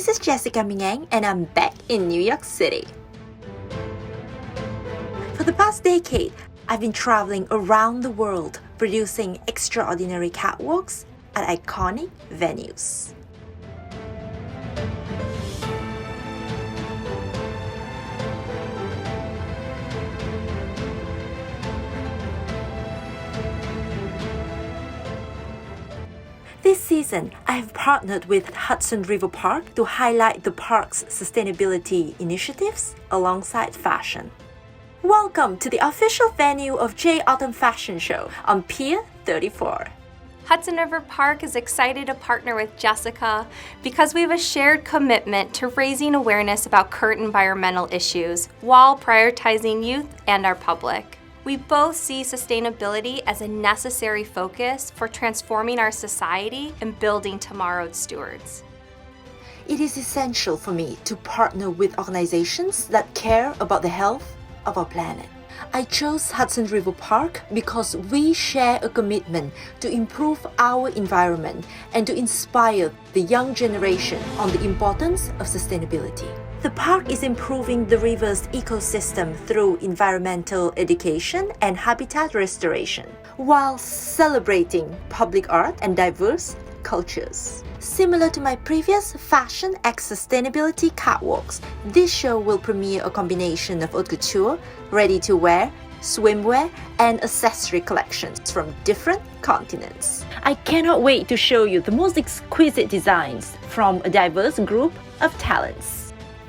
This is Jessica Minh Anh, and I'm back in New York City. For the past decade, I've been traveling around the world producing extraordinary catwalks at iconic venues. This season, I have partnered with Hudson River Park to highlight the park's sustainability initiatives alongside fashion. Welcome to the official venue of J Autumn Fashion Show on Pier 34. Hudson River Park is excited to partner with Jessica because we have a shared commitment to raising awareness about current environmental issues while prioritizing youth and our public. We both see sustainability as a necessary focus for transforming our society and building tomorrow's stewards. It is essential for me to partner with organizations that care about the health of our planet. I chose Hudson River Park because we share a commitment to improve our environment and to inspire the young generation on the importance of sustainability. The park is improving the river's ecosystem through environmental education and habitat restoration, while celebrating public art and diverse cultures. Similar to my previous Fashion X Sustainability catwalks, this show will premiere a combination of haute couture, ready-to-wear, swimwear, and accessory collections from different continents. I cannot wait to show you the most exquisite designs from a diverse group of talents.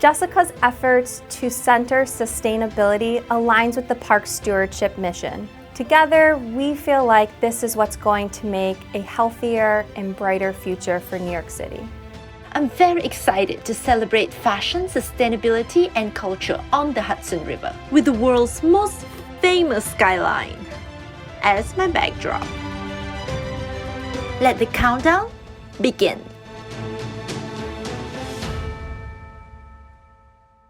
Jessica's efforts to center sustainability aligns with the park's stewardship mission. Together, we feel like this is what's going to make a healthier and brighter future for New York City. I'm very excited to celebrate fashion, sustainability, and culture on the Hudson River with the world's most famous skyline as my backdrop. Let the countdown begin.